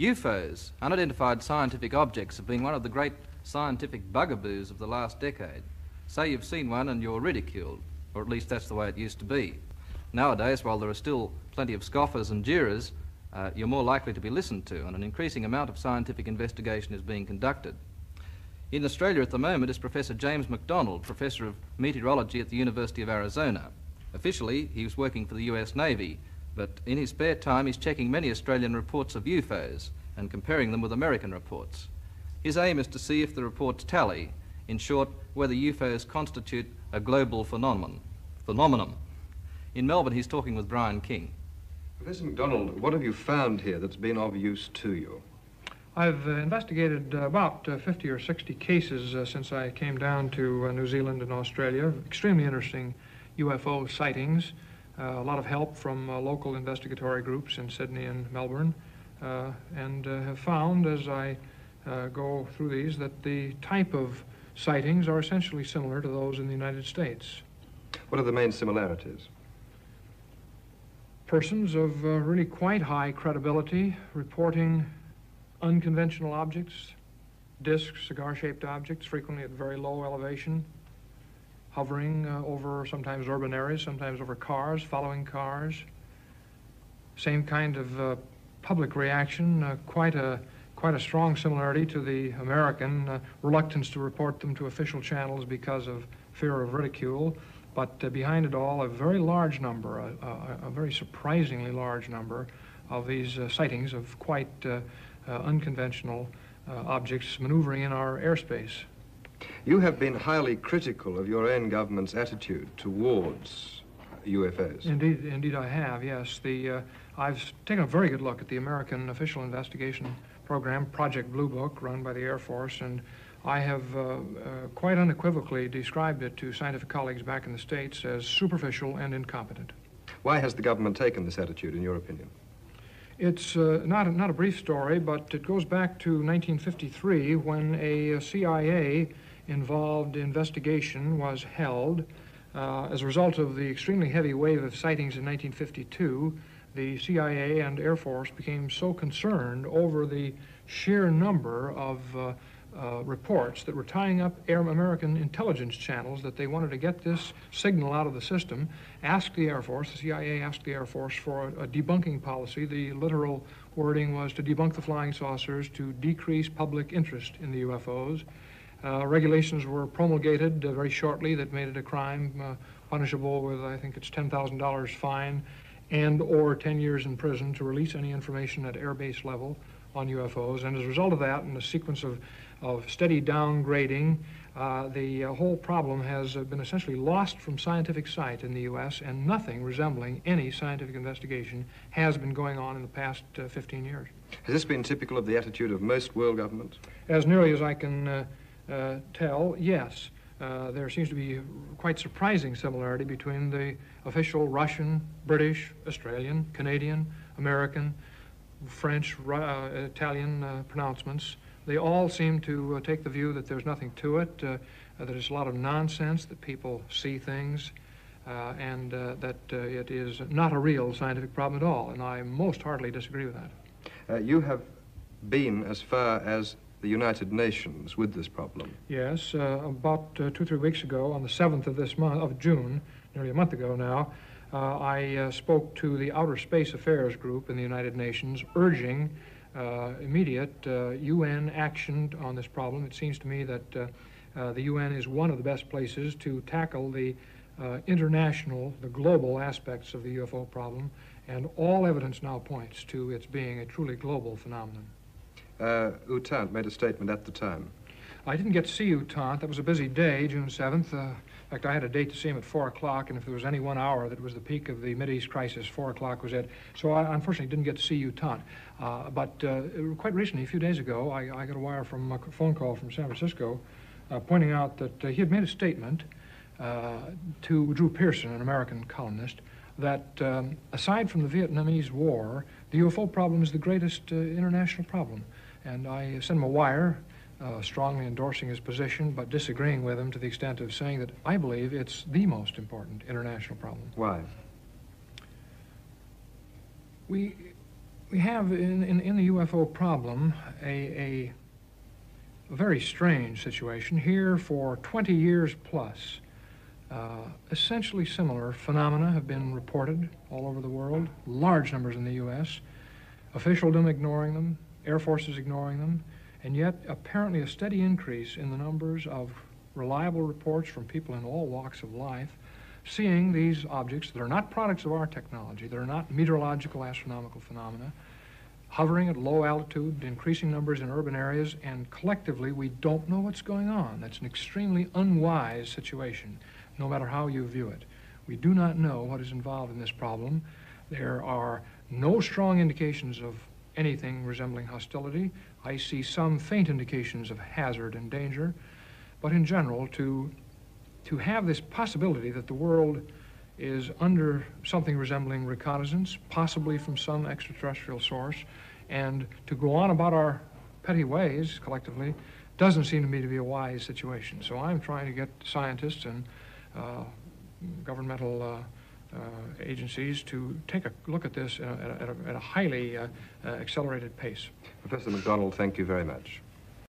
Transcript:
UFOs, unidentified scientific objects, have been one of the great scientific bugaboos of the last decade. Say you've seen one and you're ridiculed, or at least that's the way it used to be. Nowadays, while there are still plenty of scoffers and jeerers, you're more likely to be listened to, and an increasing amount of scientific investigation is being conducted. In Australia at the moment is Professor James McDonald, Professor of Meteorology at the University of Arizona. Officially, he was working for the US Navy, but in his spare time he's checking many Australian reports of UFOs and comparing them with American reports. His aim is to see if the reports tally, in short, whether UFOs constitute a global phenomenon. In Melbourne, he's talking with Brian King. Professor McDonald, what have you found here that's been of use to you? I've investigated about 50 or 60 cases since I came down to New Zealand and Australia. Extremely interesting UFO sightings. A lot of help from local investigatory groups in Sydney and Melbourne, and have found as I go through these that the type of sightings are essentially similar to those in the United States. What are the main similarities? Persons of really quite high credibility reporting unconventional objects, discs, cigar-shaped objects, frequently at very low elevation, hovering over sometimes urban areas, sometimes over cars, following cars. Same kind of public reaction, quite a strong similarity to the American reluctance to report them to official channels because of fear of ridicule. But behind it all, a very large number, a very surprisingly large number of these sightings of quite unconventional objects maneuvering in our airspace. You have been highly critical of your own government's attitude towards UFOs. Indeed I have, yes. I've taken a very good look at the American official investigation program, Project Blue Book, run by the Air Force, and I have quite unequivocally described it to scientific colleagues back in the States as superficial and incompetent. Why has the government taken this attitude, in your opinion? It's not a brief story, but it goes back to 1953 when a CIA-involved investigation was held. As a result of the extremely heavy wave of sightings in 1952, the CIA and Air Force became so concerned over the sheer number of reports that were tying up American intelligence channels that they wanted to get this signal out of the system, asked the Air Force, the CIA asked the Air Force for a debunking policy. The literal wording was to debunk the flying saucers, to decrease public interest in the UFOs. Regulations were promulgated very shortly that made it a crime punishable with, I think it's $10,000 fine and or 10 years in prison to release any information at airbase level on UFOs. And as a result of that, and a sequence of steady downgrading, the whole problem has been essentially lost from scientific sight in the U.S., and nothing resembling any scientific investigation has been going on in the past 15 years. Has this been typical of the attitude of most world governments? As nearly as I can tell, yes. There seems to be quite surprising similarity between the official Russian, British, Australian, Canadian, American, French, Italian pronouncements. They all seem to take the view that there's nothing to it, that it's a lot of nonsense, that people see things, and that it is not a real scientific problem at all, and I most heartily disagree with that. You have been as far as the United Nations with this problem. Yes, about 2 or 3 weeks ago, on the 7th of this month, of June, nearly a month ago now, I spoke to the Outer Space Affairs Group in the United Nations, urging immediate UN action on this problem. It seems to me that the UN is one of the best places to tackle the international, the global aspects of the UFO problem, and all evidence now points to its being a truly global phenomenon. U Thant made a statement at the time. I didn't get to see U Thant. That was a busy day, June 7th. In fact, I had a date to see him at 4 o'clock, and if there was any 1 hour that was the peak of the Mideast crisis, 4 o'clock was it. So I unfortunately didn't get to see U Thant. But quite recently, a few days ago, I got a wire from a phone call from San Francisco pointing out that he had made a statement to Drew Pearson, an American columnist, that aside from the Vietnamese War, the UFO problem is the greatest international problem. And I sent him a wire strongly endorsing his position, but disagreeing with him to the extent of saying that I believe it's the most important international problem. Why? We We have in the UFO problem a very strange situation. Here for 20 years plus, essentially similar phenomena have been reported all over the world, large numbers in the U.S., officialdom ignoring them, Air Forces ignoring them, and yet apparently a steady increase in the numbers of reliable reports from people in all walks of life seeing these objects that are not products of our technology, that are not meteorological astronomical phenomena, hovering at low altitude, increasing numbers in urban areas, and collectively we don't know what's going on. That's an extremely unwise situation, no matter how you view it. We do not know what is involved in this problem. There are no strong indications of anything resembling hostility. I see some faint indications of hazard and danger, but in general, to have this possibility that the world is under something resembling reconnaissance, possibly from some extraterrestrial source, and to go on about our petty ways collectively doesn't seem to me to be a wise situation. So I'm trying to get scientists and governmental agencies to take a look at this at a highly accelerated pace. Professor McDonald, thank you very much.